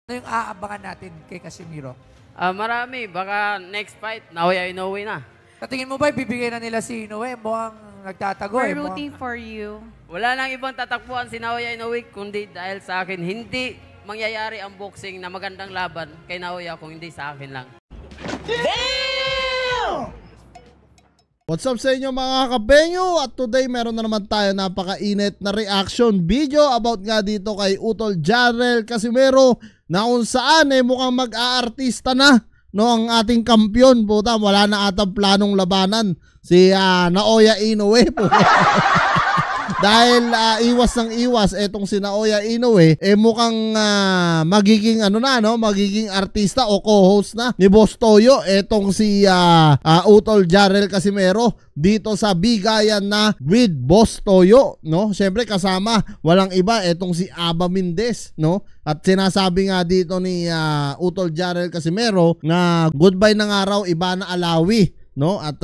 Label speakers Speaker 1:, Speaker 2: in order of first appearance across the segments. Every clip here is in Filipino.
Speaker 1: Ano yung aabangan natin kay Casimiro?
Speaker 2: Marami. Baka next fight, Naoya Inoue na.
Speaker 1: Sa tingin mo ba, bibigyan na nila si Inoue? Mukhang nagtatago
Speaker 3: We're
Speaker 1: eh.
Speaker 3: rooting for you.
Speaker 2: Wala nang ibang tatakbuhan si Naoya Inoue kundi dahil sa akin. Hindi mangyayari ang boxing na magandang laban kay Naoya kung hindi sa akin lang.
Speaker 4: What's up sa inyo mga kabenyo? At today meron na naman tayo napakainit na reaction video about nga dito kay Utol Jarrell Casimero na kung saan mukhang mag-aartista na no ang ating kampiyon. Puta, wala na atang planong labanan si Naoya Inoue. Dahil iwas ng iwas etong si Naoya Inoue mukhang magiging magiging artista o co-host na ni Boss Toyo etong si Utol Jarrell Casimero dito sa Bigayan na with Boss Toyo, no? Syempre kasama walang iba etong si Aba Mendez, no? At sinasabi nga dito ni Utol Jarrell Casimero na goodbye ng araw Ivana Alawi, no? At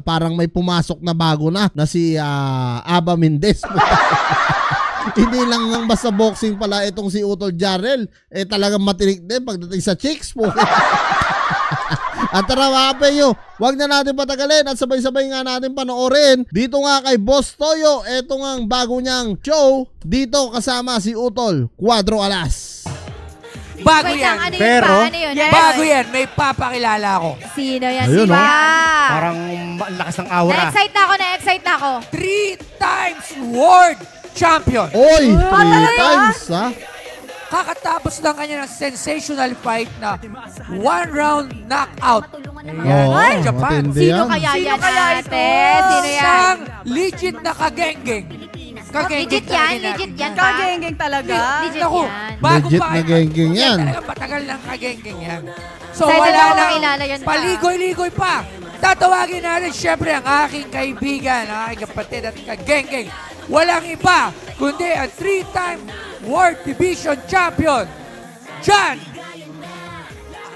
Speaker 4: parang may pumasok na bago na si Aba Mendez. Hindi lang ng basta boxing pala itong si Utol Jarrell, talagang matinik din pagdating sa chicks po. At tara mga kapenyo, wag na natin patagalin at sabay-sabay nga natin panoorin dito nga kay Boss Toyo etong ang bago niyang show dito kasama si Utol Cuadro Alas.
Speaker 1: Bago
Speaker 3: Wait
Speaker 1: yan.
Speaker 3: lang, ano yun
Speaker 5: Pero,
Speaker 3: pa? Ano yun? Ano
Speaker 1: Bago
Speaker 3: yun?
Speaker 1: yan. May papakilala ako.
Speaker 3: Sino yan?
Speaker 4: Ayun,
Speaker 3: Sino
Speaker 4: oh.
Speaker 3: yan?
Speaker 5: Parang lakas ng aura.
Speaker 3: Na-excite na ako, na-excite na ako.
Speaker 1: 3 times world champion.
Speaker 4: Oy, 3
Speaker 3: talaga?
Speaker 4: times ha?
Speaker 1: Kakatapos lang kanya ng sensational fight na 1 round knockout.
Speaker 4: Oo,
Speaker 1: Ay, Japan.
Speaker 4: matindi
Speaker 3: Sino
Speaker 4: yan.
Speaker 3: kaya
Speaker 6: Sino
Speaker 3: yan
Speaker 6: kaya
Speaker 3: ate?
Speaker 6: ito?
Speaker 3: Sino yan?
Speaker 1: Isang legit na kagenggeng.
Speaker 3: Legit yan? Legit yan ba?
Speaker 6: Kagengeng talaga.
Speaker 3: Legit
Speaker 1: Naku,
Speaker 3: yan.
Speaker 1: bago
Speaker 4: Legit
Speaker 1: pa
Speaker 4: na genggeng yan.
Speaker 1: Talaga matagal ng kagenggeng yan. So
Speaker 3: Sa
Speaker 1: wala
Speaker 3: dalawa
Speaker 1: na,
Speaker 3: makilala yan pa.
Speaker 1: paligoy-ligoy pa. Tatawagin natin syempre ang aking kaibigan, ang aking kapatid at kagenggeng. Walang iba, kundi ang 3-time World Division Champion, John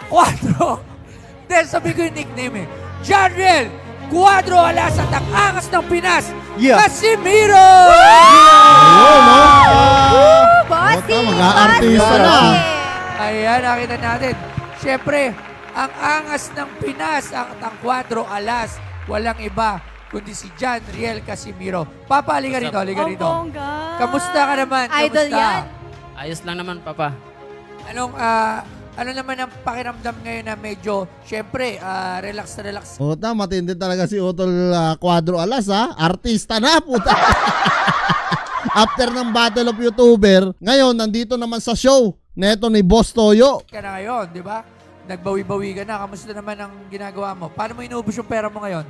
Speaker 1: Cuadro. Dahil sabi ko yung nickname Jarrell Cuadro Alas at ang angas ng Pinas,
Speaker 5: Yeah.
Speaker 1: Casimiro!
Speaker 4: Ayun, no?
Speaker 3: Bossy!
Speaker 4: Mag-aartista
Speaker 3: Bossy!
Speaker 4: na.
Speaker 1: Ayan, nakita natin. Siyempre, ang angas ng Pinas, ang Cuadro Alas, walang iba kundi si John Riel Casimiro. Papa, halika rito, halika
Speaker 6: Ang
Speaker 1: rito.
Speaker 6: bongga.
Speaker 1: Kamusta ka naman?
Speaker 3: Idol
Speaker 1: Kamusta?
Speaker 3: yan.
Speaker 2: Ayos lang naman, Papa.
Speaker 1: Ano naman ang pakiramdam ngayon na medyo, siyempre, relax na relax.
Speaker 4: Puta, matindi talaga si Utol Cuadro Alas ha. Artista na puta. After ng Battle of YouTuber, ngayon nandito naman sa show neto ni Boss Toyo.
Speaker 1: Ka na ngayon, di ba? Nagbawi-bawi ka na. Kamusta naman ang ginagawa mo? Paano mo inuubos yung pera mo ngayon?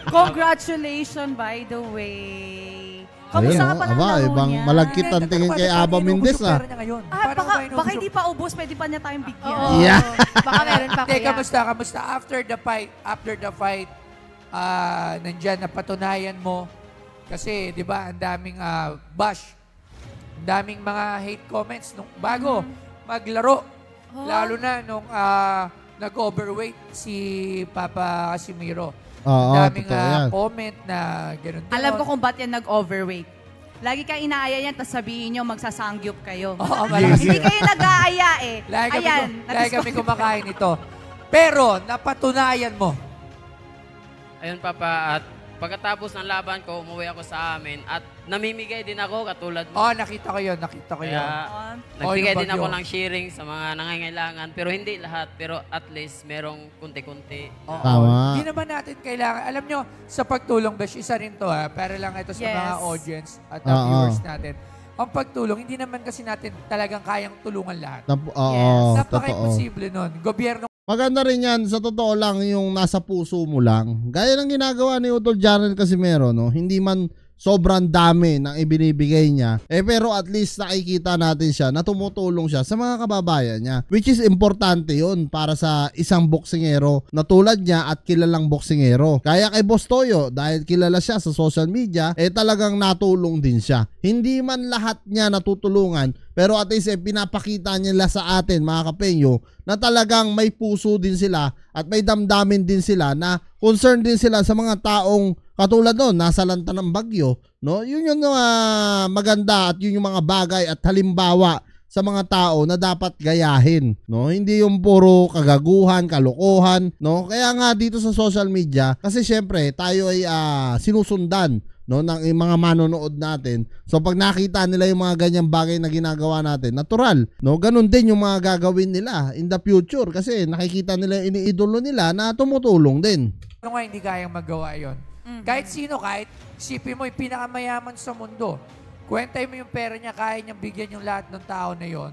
Speaker 6: Congratulations, by the way. Kamusta
Speaker 4: Ayun,
Speaker 6: ka pa ng
Speaker 4: aba,
Speaker 6: laro
Speaker 4: ibang
Speaker 6: niya?
Speaker 4: malagkit ang tingin kay Aba Mendez
Speaker 1: ha.
Speaker 4: ha.
Speaker 6: Baka hindi pa ubos, pwede pa niya tayong bigyan.
Speaker 3: Oo.
Speaker 4: Yeah.
Speaker 3: Baka meron pa
Speaker 1: Hindi,
Speaker 3: kuya.
Speaker 1: kamusta? After the fight, nandyan, napatunayan mo. Kasi, di ba, ang daming bash. Ang daming mga hate comments nung bago maglaro. Lalo na nung nag-overweight si Papa Casimiro.
Speaker 4: Oo,
Speaker 1: Ang daming
Speaker 4: totoo yan.
Speaker 1: comment na gano'n.
Speaker 6: Alam ko kung ba't yan nag-overweight. Lagi ka inaaya yan, tapos sabihin nyo, magsasangyup kayo.
Speaker 1: Oo, malaki.
Speaker 6: Hindi kayo nag-aaya eh.
Speaker 1: Lagi kami kumakain ito. Pero, napatunayan mo.
Speaker 2: Ayun, Papa. At pagkatapos ng laban ko, umuwi ako sa amin at namimigay din ako katulad mo.
Speaker 1: Oh, nakita ko yun.
Speaker 2: Kaya nagbigay
Speaker 1: Oh, yung
Speaker 2: din ako
Speaker 1: bagyo.
Speaker 2: ng sharing sa mga nangangailangan. Pero hindi lahat. Pero at least merong kunti-kunti.
Speaker 1: Oo.
Speaker 4: Tama.
Speaker 1: Hindi naman natin kailangan. Alam nyo, sa pagtulong, Besh, isa rin to para lang ito sa
Speaker 6: Yes.
Speaker 1: mga audience at
Speaker 4: Oo.
Speaker 1: viewers natin. Ang pagtulong, hindi naman kasi natin talagang kayang tulungan lahat.
Speaker 4: Oo, totoo.
Speaker 1: Napaka-imposible nun. Gobyerno
Speaker 4: Maganda rin yan, sa totoo lang, yung nasa puso mo lang. Gaya ng ginagawa ni Utol Jarrell Casimero, no? Hindi man sobrang dami ng ibinibigay niya, pero at least nakikita natin siya na tumutulong siya sa mga kababayan niya. Which is importante yun para sa isang boksingero na tulad niya at kilalang boksingero. Kaya kay Boss Toyo, dahil kilala siya sa social media, talagang natulong din siya. Hindi man lahat niya natutulungan, pero at least pinapakita nila sa atin mga kapenyo na talagang may puso din sila at may damdamin din sila na concerned din sila sa mga taong katulad noon, nasa lanta ng bagyo, no? Yun yung maganda at yun yung mga bagay at halimbawa sa mga tao na dapat gayahin, no? Hindi yung puro kagaguhan, kalokohan, no? Kaya nga dito sa social media, kasi syempre tayo ay sinusundan, no, ng mga manonood natin. So pag nakita nila yung mga ganyang bagay na ginagawa natin, natural, no? Ganun din yung mga gagawin nila in the future kasi nakikita nila yung iniidolo nila na tumutulong din.
Speaker 1: Ano nga hindi kayang magawa yon? Kahit sino, kahit isipin mo yung pinakamayaman sa mundo, kwentay mo yung pera niya, kaya niyang bigyan yung lahat ng tao na yon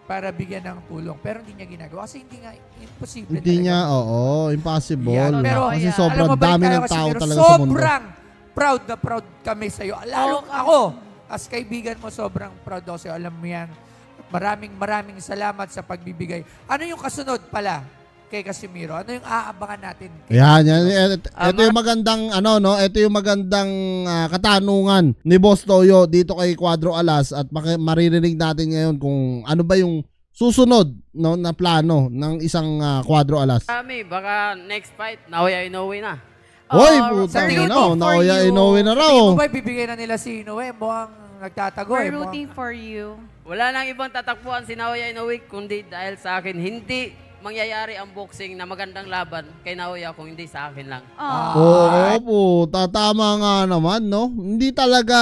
Speaker 1: para bigyan ng tulong. Pero hindi niya ginagawa kasi hindi nga imposible.
Speaker 4: Hindi
Speaker 1: talaga.
Speaker 4: niya, impossible.
Speaker 1: Yan. Pero
Speaker 4: kasi
Speaker 1: alam
Speaker 4: sobrang
Speaker 1: mo, balik
Speaker 4: dami
Speaker 1: tayo
Speaker 4: ng
Speaker 1: kasi,
Speaker 4: tao
Speaker 1: pero
Speaker 4: talaga sa mundo.
Speaker 1: sobrang proud na proud kami sa'yo. Lalo ako, as kaibigan mo, sobrang proud ako sa'yo. Alam mo yan. Maraming salamat sa pagbibigay. Ano yung kasunod pala kay Casimiro? Ano yung aabangan natin?
Speaker 4: Yan. Ito yung magandang, ito yung magandang katanungan ni Boss Toyo dito kay Cuadro Alas at maririnig natin ngayon kung ano ba yung susunod, no, na plano ng isang Cuadro Alas.
Speaker 2: Kami, baka next fight, Naoya Inoue na.
Speaker 4: Hoy,
Speaker 6: We're
Speaker 4: putang
Speaker 6: rooting
Speaker 4: ina,
Speaker 6: for
Speaker 4: Naoya
Speaker 6: you.
Speaker 4: Inoue na raw.
Speaker 1: Tingin mo ba bibigay na nila si Inoue? Mukhang nagtatago.
Speaker 6: We're rooting for you.
Speaker 2: Wala nang ibang tatakbuhan si Naoya Inoue kundi dahil sa akin hindi mangyayari ang boxing na magandang laban kay Naoya kung hindi sa akin lang.
Speaker 4: Oo po, tatama nga naman, no? Hindi talaga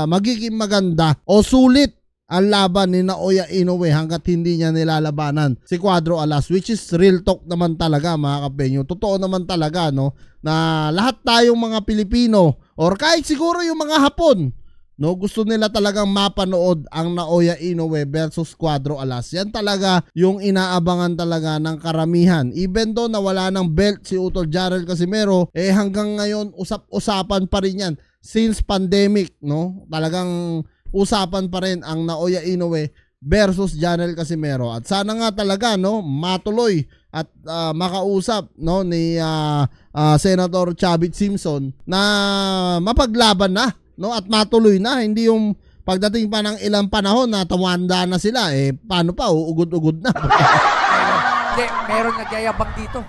Speaker 4: magiging maganda o sulit ang laban ni Naoya Inoue hanggat hindi niya nilalabanan si Cuadro Alas, which is real talk naman talaga mga kapenyo. Totoo naman talaga, no, na lahat tayong mga Pilipino or kahit siguro yung mga Hapon, no, gusto nila talagang mapanood ang Naoya Inoue versus Cuadro Alas. Yan talaga yung inaabangan talaga ng karamihan. Even though na wala ng belt si Utol Jarrell Casimero, hanggang ngayon usap-usapan pa rin yan since pandemic, no? Talagang usapan pa rin ang Naoya Inoue versus Jarrell Casimero. At sana nga talaga, no, matuloy at makausap, no, ni Senator Chavit Simpson na mapaglaban na, no, at matuloy na, hindi yung pagdating pa ng ilang panahon na tumanda na sila, paano pa, uugod-ugod na.
Speaker 1: Hindi, meron nagyayabang dito.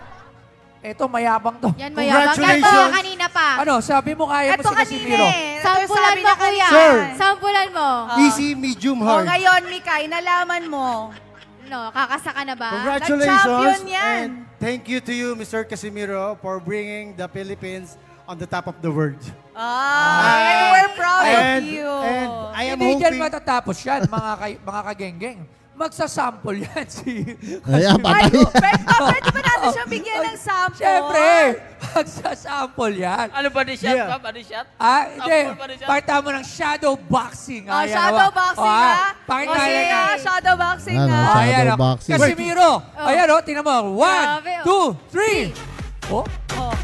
Speaker 1: Eto, mayabang to.
Speaker 3: Yan, mayabang. Ito,
Speaker 5: Congratulations.
Speaker 3: kanina pa.
Speaker 1: Ano, sabi mo kaya mo
Speaker 6: Ito
Speaker 1: si Casimiro?
Speaker 3: Sampulan mo, kuya.
Speaker 5: Sir.
Speaker 3: Sampulan mo.
Speaker 5: Easy, medium,
Speaker 6: O
Speaker 5: hard.
Speaker 6: ngayon, Mikay, nalaman mo.
Speaker 3: No, kakasaka na ba?
Speaker 5: Congratulations.
Speaker 6: Nag-champion yan.
Speaker 5: And thank you to you, Mr. Casimiro, for bringing the Philippines on the top of the world.
Speaker 6: And we're proud of you.
Speaker 5: And I am
Speaker 1: Hindi dyan
Speaker 5: hoping...
Speaker 1: matatapos yan, mga kagenggeng. Magsasample yan si...
Speaker 4: Ayan,
Speaker 6: Ay,
Speaker 4: patay.
Speaker 6: pwede ba natin siyang bigyan ng sample?
Speaker 1: Siyempre, magsasample yan.
Speaker 2: Ano body shot
Speaker 5: Yeah.
Speaker 2: ba? Body shot?
Speaker 1: Hindi.
Speaker 2: Sample pa rin siya.
Speaker 1: Pakita mo ng shadow boxing.
Speaker 6: Oh, shadow boxing, ha?
Speaker 1: Pakita
Speaker 6: O, sige,
Speaker 1: yan.
Speaker 6: ha? Shadow boxing,
Speaker 4: Ano,
Speaker 6: ha?
Speaker 4: shadow
Speaker 1: Ayan,
Speaker 4: boxing.
Speaker 1: Casimiro. Ayan, tingnan mo. 1,
Speaker 3: Grabe,
Speaker 1: 2, 3. Oh,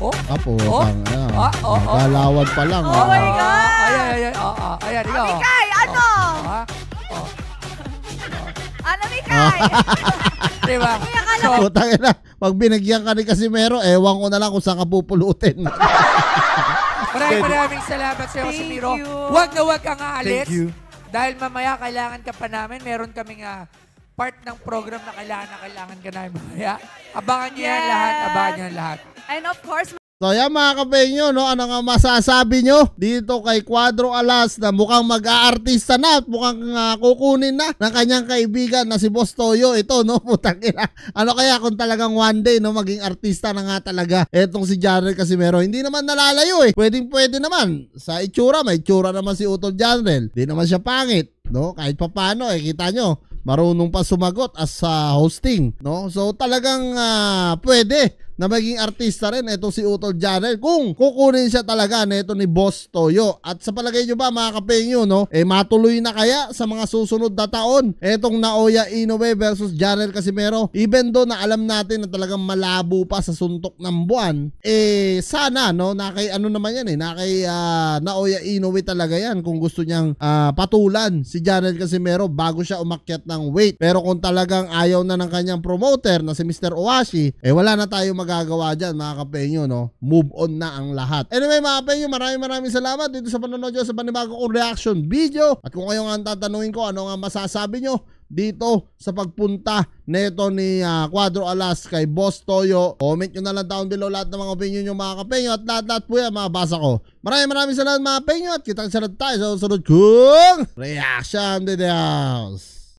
Speaker 1: oh.
Speaker 4: Apo,
Speaker 1: Oh.
Speaker 4: galawad pa lang.
Speaker 6: Oh my God!
Speaker 1: Ayan. Ayan, ikaw.
Speaker 6: Mikay, ano?
Speaker 1: Ah,
Speaker 6: Ano, Mikay?
Speaker 1: diba? So,
Speaker 4: Putang ina, pag binigyan ka ni Casimero, ewan ko na lang kung saan ka pupulutin.
Speaker 1: maraming salamat sa iyo,
Speaker 6: Thank
Speaker 1: Casimiro.
Speaker 6: you.
Speaker 1: Huwag na huwag kang aalis.
Speaker 5: Thank you.
Speaker 1: Dahil mamaya kailangan ka pa namin. Meron kaming part ng program na kailangan ka namin mamaya. Abangan niyo yan lahat. Abangan niyo yan lahat.
Speaker 6: And of course,
Speaker 4: So yan mga kapenyo, no, ano nga masasabi nyo dito kay Cuadro Alas na mukhang mag-aartista na at mukhang kukunin na ng kanyang kaibigan na si Boss Toyo. Ito, no, putang ina. Ano kaya kung talagang one day, no, maging artista na nga talaga etong si Jarrell Casimero. Hindi naman nalalayo pwede naman. Sa itsura, may itsura naman si Utol Jarrell. Hindi naman siya pangit, no, kahit papano, kita nyo. Marunong pa sumagot as hosting, no? So talagang pwede na maging artista rin ito si Utol Jarrell kung kukunin siya talaga nito ni Boss Toyo. At sa palagay nyo ba mga kapengyo, no, matuloy na kaya sa mga susunod na taon etong Naoya Inoue versus Jarrell Casimero? Even though na alam natin na talagang malabo pa sa suntok ng buwan, sana, no, na kay ano naman yan na kay Naoya Inoue talaga yan kung gusto niyang patulan si Jarrell Casimero bago siya umakyat ng weight. Pero kung talagang ayaw na ng kanyang promoter na si Mr. Owashi, wala na tayo magagawa dyan mga kapenyo, no? Move on na ang lahat. Anyway mga kapenyo, maraming salamat dito sa panonood nyo sa panibagong reaction video. At kung kayo nga tatanungin ko ano nga masasabi nyo dito sa pagpunta neto ni Quadro Alas kay Boss Toyo. Comment nyo na lang down below lahat ng mga opinion nyo mga kapenyo at lahat po yan mabasa ko. Maraming salamat mga penyo at kita-kita tayo sa susunod kong reaction videos.